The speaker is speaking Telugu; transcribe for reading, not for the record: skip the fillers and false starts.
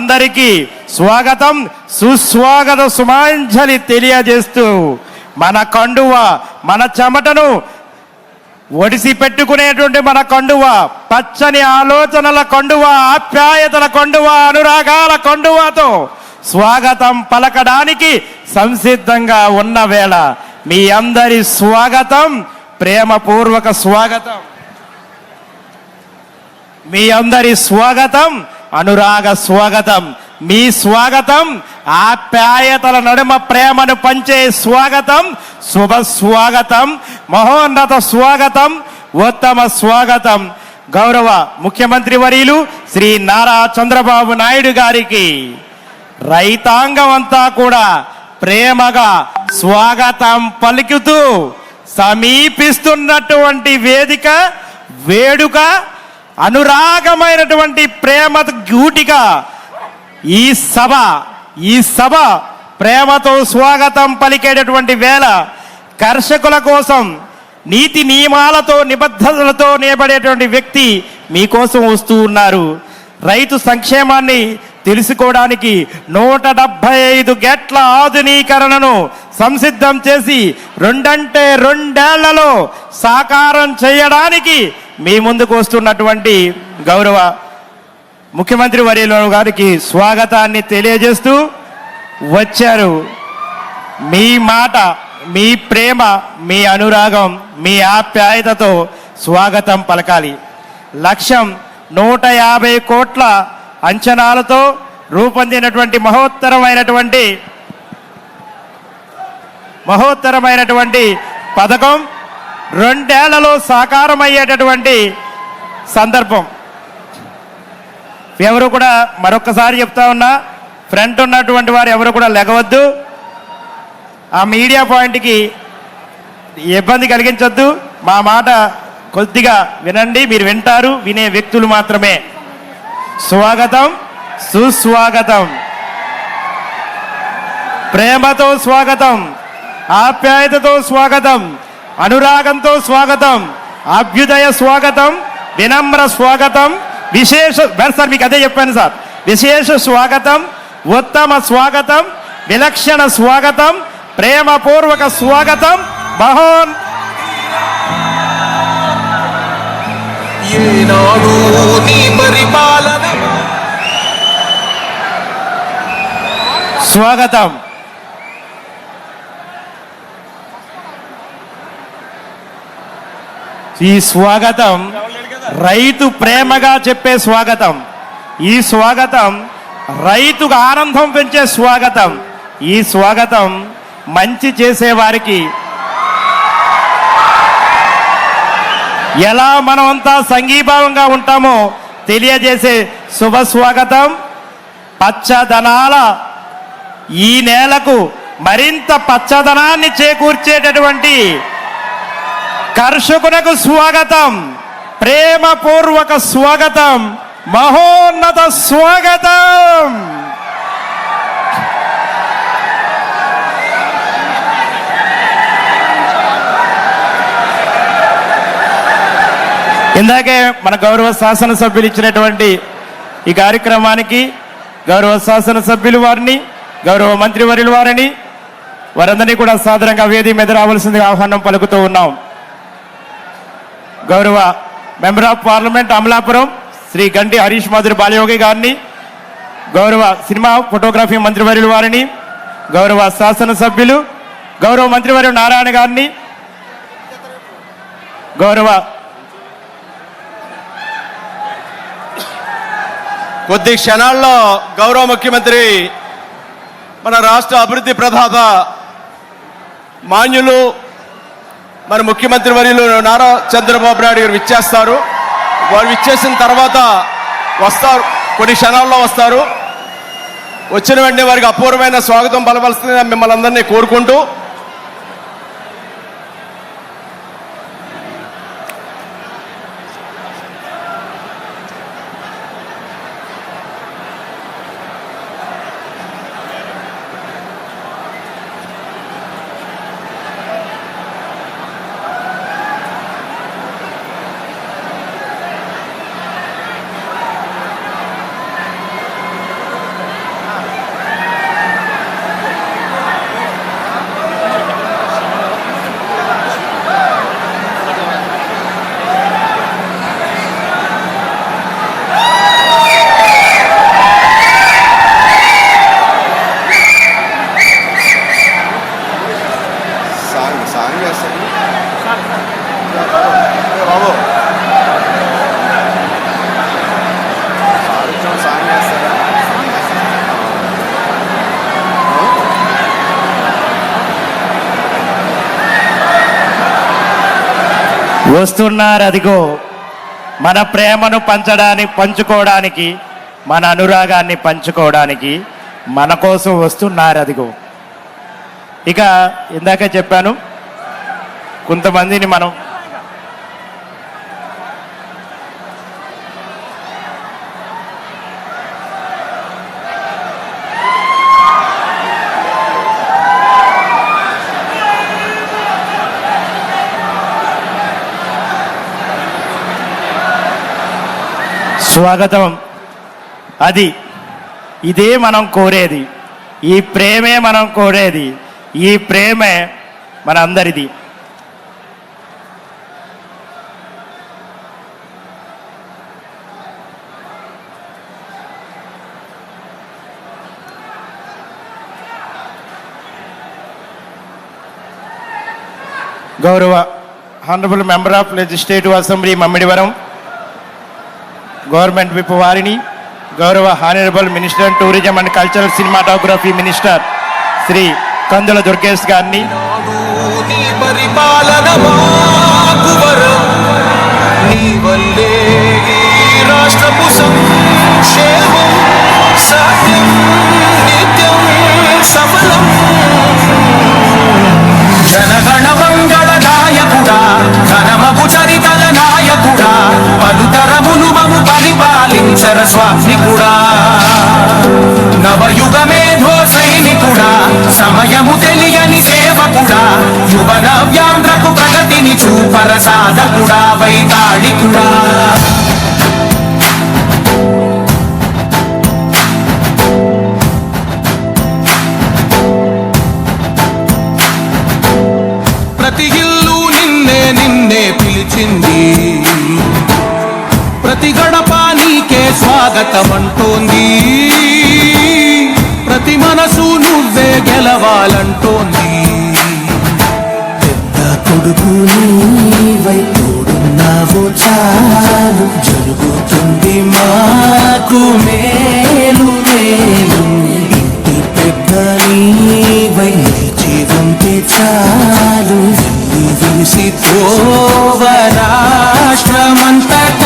అందరికీ స్వాగతం సుస్వాగత సుమాంజలి తెలియజేస్తూ మన కండువ మన చెమటను ఒడిసి పెట్టుకునేటువంటి మన కండువ పచ్చని ఆలోచనల కండువ ఆప్యాయతల కండువ అనురాగాల కండువతో స్వాగతం పలకడానికి సంసిద్ధంగా ఉన్న వేళ మీ అందరి స్వాగతం ప్రేమపూర్వక స్వాగతం, మీ అందరి స్వాగతం అనురాగ స్వాగతం, మీ స్వాగతం ఆప్యాయతల నడుమ ప్రేమను పంచే స్వాగతం, శుభ స్వాగతం, మహోన్నత స్వాగతం, ఉత్తమ స్వాగతం గౌరవ ముఖ్యమంత్రి వర్యులు శ్రీ నారా చంద్రబాబు నాయుడు గారికి రైతాంగం అంతా కూడా ప్రేమగా స్వాగతం పలుకుతూ సమీపిస్తున్నటువంటి వేదిక వేడుక అనురాగమైనటువంటి ప్రేమ గూటిగా ఈ సభ ప్రేమతో స్వాగతం పలికేటటువంటి వేళ కర్షకుల కోసం నీతి నియమాలతో నిబద్ధతలతో నిలబడేటువంటి వ్యక్తి మీకోసం వస్తూ ఉన్నారు. రైతు సంక్షేమాన్ని తెలుసుకోవడానికి 175 గేట్ల ఆధునీకరణను సంసిద్ధం చేసి 2 ఏళ్లలో సాకారం చేయడానికి మీ ముందుకు వస్తున్నటువంటి గౌరవ ముఖ్యమంత్రి వర్యులు గారికి స్వాగతాన్ని తెలియజేస్తూ వచ్చారు. మీ మాట, మీ ప్రేమ, మీ అనురాగం, మీ ఆప్యాయతతో స్వాగతం పలకాలి. లక్ష్యం 150 కోట్ల అంచనాలతో రూపొందినటువంటి మహోత్తరమైనటువంటి పథకం 2 ఏళ్లలో సాకారమయ్యేటటువంటి సందర్భం. ఎవరు కూడా మరొకసారి చెప్తా ఉన్నా, ఫ్రంట్ ఉన్నటువంటి వారు ఎవరు కూడా లెగవద్దు, ఆ మీడియా పాయింట్కి ఇబ్బంది కలిగించొద్దు. మా మాట కొద్దిగా వినండి, మీరు వింటారు, వినే వ్యక్తులు మాత్రమే. స్వాగతం సుస్వాగతం, ప్రేమతో స్వాగతం, ఆప్యాయతతో స్వాగతం, అనురాగంతో స్వాగతం, అభ్యుదయ స్వాగతం, వినమ్ర స్వాగతం, విశేష సార్ మీకు అదే చెప్పాను సార్, విశేష స్వాగతం, ఉత్తమ స్వాగతం, విలక్షణ స్వాగతం, ప్రేమపూర్వక స్వాగతం, స్వాగతం. ఈ స్వాగతం రైతు ప్రేమగా చెప్పే స్వాగతం, ఈ స్వాగతం రైతుకు ఆనందం పెంచే స్వాగతం, ఈ స్వాగతం మంచి చేసేవారికి ఎలా మనమంతా సంఘీభావంగా ఉంటామో తెలియజేసే శుభ స్వాగతం. పచ్చదనాల ఈ నేలకు మరింత పచ్చదనాన్ని చేకూర్చేటటువంటి కర్షకులకు స్వాగతం, ప్రేమపూర్వక స్వాగతం, మహోన్నత స్వాగతం. ఇందాకే మన గౌరవ శాసనసభ్యులు ఇచ్చినటువంటి ఈ కార్యక్రమానికి గౌరవ శాసనసభ్యులు వారిని, గౌరవ మంత్రివర్యుల వారిని, వారందరినీ కూడా సాధారణంగా వేదిక మీద రావాల్సిందిగా ఆహ్వానం పలుకుతూ ఉన్నాం. గౌరవ member of parliament Amalapuram Shri Ganti Harish Madhuri Balayogi గారిని, గౌరవ సినిమా ఫోటోగ్రఫీ మంత్రివర్యుల వారిని, గౌరవ శాసనసభ్యులు గౌరవ మంత్రివర్యులు నారాయణ గారిని, గౌరవ కొద్ది క్షణాల్లో గౌరవ ముఖ్యమంత్రి మన రాష్ట్ర అభివృద్ధి ప్రదాత మాన్యులు మన ముఖ్యమంత్రి వర్యులు నారా చంద్రబాబు నాయుడు గారు విచ్చేస్తారు. వారు విచ్చేసిన తర్వాత వస్తారు, కొన్ని క్షణాల్లో వస్తారు. వచ్చిన వెంటనే వారికి అపూర్వమైన స్వాగతం పలవలసిందిగా మిమ్మల్ని అందరినీ కోరుకుంటూ వస్తున్నారు అదిగో మన ప్రేమను పంచుకోవడానికి మన అనురాగాన్ని పంచుకోవడానికి మన కోసం వస్తున్నారు అదిగో. ఇక ఇందాక చెప్పాను కొంతమందిని మనం స్వాగతం. ఇదే మనం కోరేది, ఈ ప్రేమే మనం కోరేది, ఈ ప్రేమే మన అందరిది. గౌరవ honourable member of legislative assembly Mummidivaram government whip వారిని, గౌరవ honourable minister tourism and cultural cinematography minister Shri Kandula Durgesh గారిని, జనగణ మంగళ నాయకుడా, ఘనమగు చరితల నాయకుడా, పలుతరములు మము పరిపాలించర స్వామికుడా, నవయుగమేధో సైనికుడా, సమయము తెలియని సేవకుడా, యువ నవ్యాంధ్రకు ప్రగతిని చూపర సాధకుడా, వైతాళికుడా. ప్రతి ఇల్లు నిన్నే పిలిచింది, ప్రతి గడప నీకే స్వాగతమంటోంది, ప్రతి మనసు నువ్వే గెలవాలంటోంది. పెద్ద కొడుకు నీవై తోడున్నావు చాలు, జరుగుతుంది మాకు మేలు మేలు. ఇంటి పెద్ద నీవై నిలిచి ఉంటే చాలు, విలిసి పోవ రాష్ట్రమంతటా